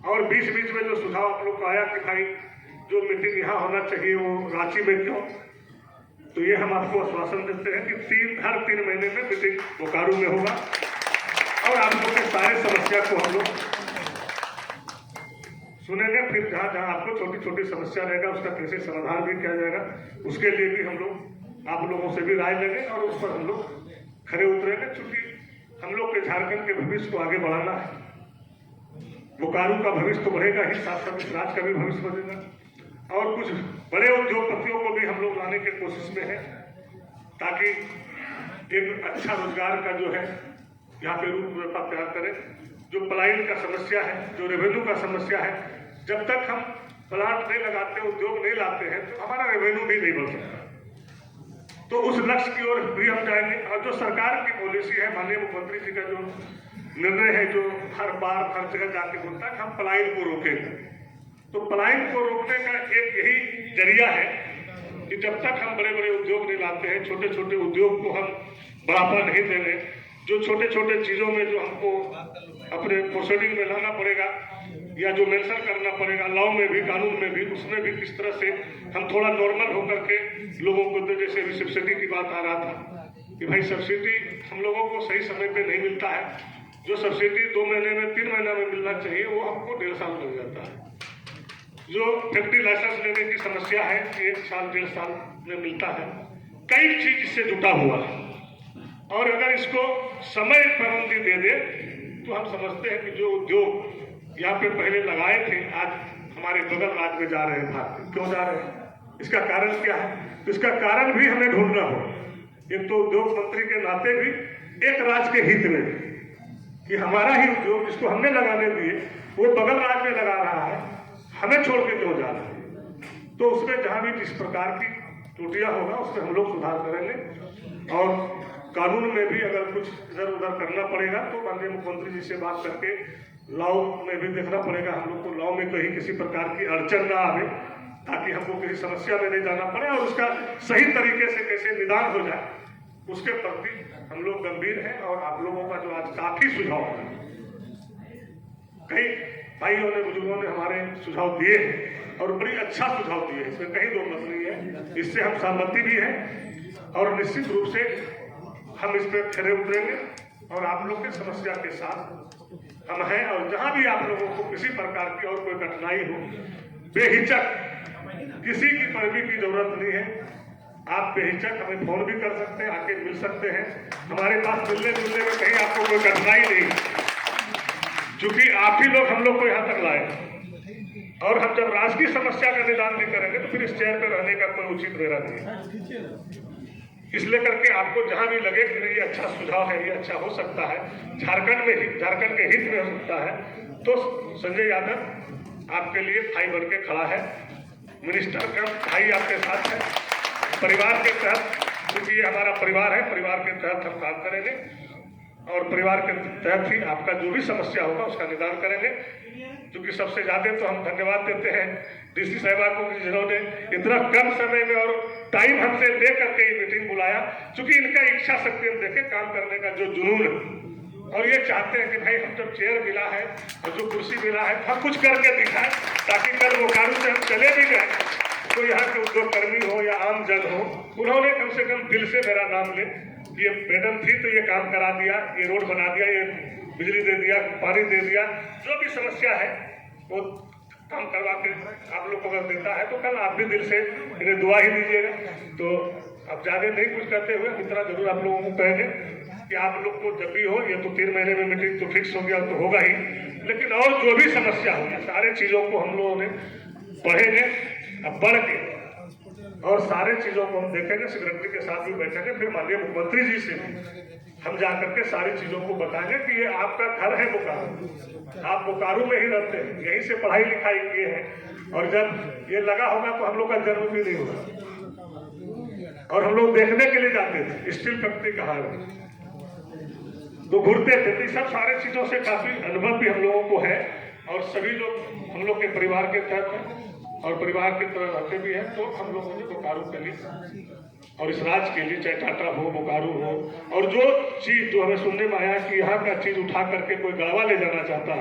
और बीच बीच में जो सुझाव आप लोग का आया कि भाई जो मीटिंग यहाँ होना चाहिए वो रांची में क्यों, तो ये हम आपको आश्वासन देते हैं कि हर 3 महीने में मीटिंग बोकारो में होगा और आप लोग के सारे समस्या को हम लोग सुनेंगे। फिर जहाँ जहाँ आपको छोटी छोटी समस्या रहेगा उसका कैसे समाधान भी किया जाएगा, उसके लिए भी हम लोग आप लोगों से भी राय लेंगे और उस पर हम लोग खड़े उतरेंगे। चूंकि हम लोग के झारखंड के भविष्य को आगे बढ़ाना है, बोकारो का भविष्य तो बढ़ेगा ही, साथ साथ इस राज्य का भी भविष्य बढ़ेगा और कुछ बड़े उद्योगपतियों को भी हम लोग लाने की कोशिश में है ताकि एक अच्छा रोजगार का जो है यहाँ पे रूपरेखा तैयार करें। जो पलायन का समस्या है, जो रेवेन्यू का समस्या है, जब तक हम प्लांट नहीं लगाते, उद्योग नहीं लाते हैं तो हमारा रेवेन्यू भी नहीं बढ़ सकता। तो उस लक्ष्य की ओर भी हम जाएंगे और जो सरकार की पॉलिसी है, माननीय मुख्यमंत्री जी का जो निर्णय है, जो हर बार हर जगह जाके बोलता है कि हम पलायन को रोकेंगे, तो पलायन को रोकने का एक यही जरिया है कि जब तक हम बड़े बड़े उद्योग नहीं लाते हैं, छोटे छोटे उद्योग को हम बढ़ावा नहीं देंगे, जो छोटे छोटे चीजों में जो हमको अपने प्रोसीडिंग में लाना पड़ेगा या जो मेंशन करना पड़ेगा लॉ में भी, कानून में भी, उसमें भी किस तरह से हम थोड़ा नॉर्मल होकर के लोगों को दे। जैसे अभी सब्सिडी की बात आ रहा था कि भाई सब्सिडी हम लोगों को सही समय पे नहीं मिलता है, जो सब्सिडी 2 महीने में 3 महीना में मिलना चाहिए वो हमको 1.5 साल लग जाता है। जो फैक्ट्री लाइसेंस लेने की समस्या है 1 साल 1.5 साल में मिलता है। कई चीज इससे जुटा हुआ है और अगर इसको समय पाबंदी दे दे तो हम समझते हैं कि जो उद्योग यहाँ पे पहले लगाए थे आज हमारे बगल राज्य में जा रहे हैं। भारत क्यों जा रहे हैं, इसका कारण क्या है, तो इसका कारण भी हमें ढूंढना होगा। एक तो उद्योग मंत्री के नाते भी एक राज्य के हित में कि हमारा ही उद्योग जिसको हमने लगाने दिए वो बगल राज्य में लगा रहा है, हमें छोड़ के क्यों जा रहा है। तो उसमें जहां भी जिस प्रकार की त्रुटियां होगा उसमें हम लोग सुधार करेंगे और कानून में भी अगर कुछ इधर उधर करना पड़ेगा तो माननीय मुख्यमंत्री जी से बात करके लॉ में भी देखना पड़ेगा। हम लोग को लॉ में कहीं किसी प्रकार की अड़चन ना आवे ताकि हमको किसी समस्या में नहीं जाना पड़े और उसका सही तरीके से कैसे निदान हो जाए उसके प्रति हम लोग गंभीर हैं। और आप लोगों का जो आज काफी सुझाव है, कई भाइयों ने बुजुर्गों ने हमारे सुझाव दिए हैं और बड़ी अच्छा सुझाव दिए हैं, इसमें कहीं दो मत नहीं है, इससे हम सहमति भी हैं और निश्चित रूप से हम इस पर खड़े उतरेंगे और आप लोग की समस्या के साथ हम हैं। और जहां भी आप लोगों को किसी प्रकार की और कोई कठिनाई हो, बेहिचक किसी की पैरवी की जरूरत नहीं है, आप बेहिचक हमें फोन भी कर सकते हैं, आके मिल सकते हैं। हमारे पास मिलने जुलने में कहीं आपको कोई कठिनाई नहीं, क्योंकि आप ही लोग हम लोग को यहाँ तक लाए और हम जब राज्य की समस्या का निदान नहीं करेंगे तो फिर इस चेयर पर रहने का कोई उचित मेरा नहीं है। इसलिए करके आपको जहां भी लगे कि ये अच्छा सुझाव है, ये अच्छा हो सकता है, झारखंड में ही झारखंड के हित में हो सकता है, तो संजय यादव आपके लिए भाई बन के खड़ा है। मिनिस्टर का भाई आपके साथ है, परिवार के तहत, क्योंकि ये हमारा परिवार है, परिवार के तहत हम काम करेंगे और परिवार के तहत ही आपका जो भी समस्या होगा उसका निदान करेंगे। क्योंकि सबसे ज्यादा तो हम धन्यवाद देते हैं डीसी साहिबा को जिन्होंने इतना कम समय में और टाइम हमसे ले करके ये मीटिंग बुलाया, क्योंकि इनका इच्छा शक्ति हम देखे काम करने का जो जुनून है और ये चाहते हैं कि भाई हम जब चेयर मिला है और जो कुर्सी मिला है हम कुछ करके दिखाएं ताकि कल बोकारो से हम चले भी गए तो यहाँ के उद्योग कर्मी हो या आम जन हो, उन्होंने कम से कम दिल से मेरा नाम ले, ये मैडम थी तो ये काम करा दिया, ये रोड बना दिया, ये बिजली दे दिया, पानी दे दिया, जो भी समस्या है वो काम करवा के आप लोग को अगर देता है तो कल आप भी दिल से इन्हें दुआ ही दीजिएगा। तो अब ज्यादा नहीं कुछ करते हुए इतना जरूर आप लोगों को कहेंगे कि आप लोग को जब भी हो, ये तो 3 महीने में मीटिंग तो फिक्स हो गया तो होगा ही, लेकिन और जो भी समस्या होगी सारे चीजों को हम लोगों ने पढ़ेंगे, अब बढ़ के और सारे चीजों को हम देखेंगे, सेक्रेटरी के साथ भी बैठेंगे, फिर माननीय मुख्यमंत्री जी से हम जाकर के सारी चीजों को बताएंगे कि ये आपका घर है बोकारो, आप बोकारो में ही रहते हैं, यहीं से पढ़ाई लिखाई किए हैं और जब ये लगा होगा तो हम लोग का जन्म भी नहीं होगा और हम लोग देखने के लिए जाते थे, स्टील फैक्ट्री कहाँ है तो घूरते थे। तो सब सारे चीजों से काफी अनुभव भी हम लोगों को है और सभी लोग हम लोग के परिवार के तहत हैं और परिवार के तरह रहते भी हैं। तो हम लोगों ने बोकारो के लिए और इस राज्य के लिए, चाहे टाटा हो, बोकारो हो, और जो चीज जो हमें सुनने में आया कि यहाँ का चीज उठा करके कोई गड़वा ले जाना चाहता है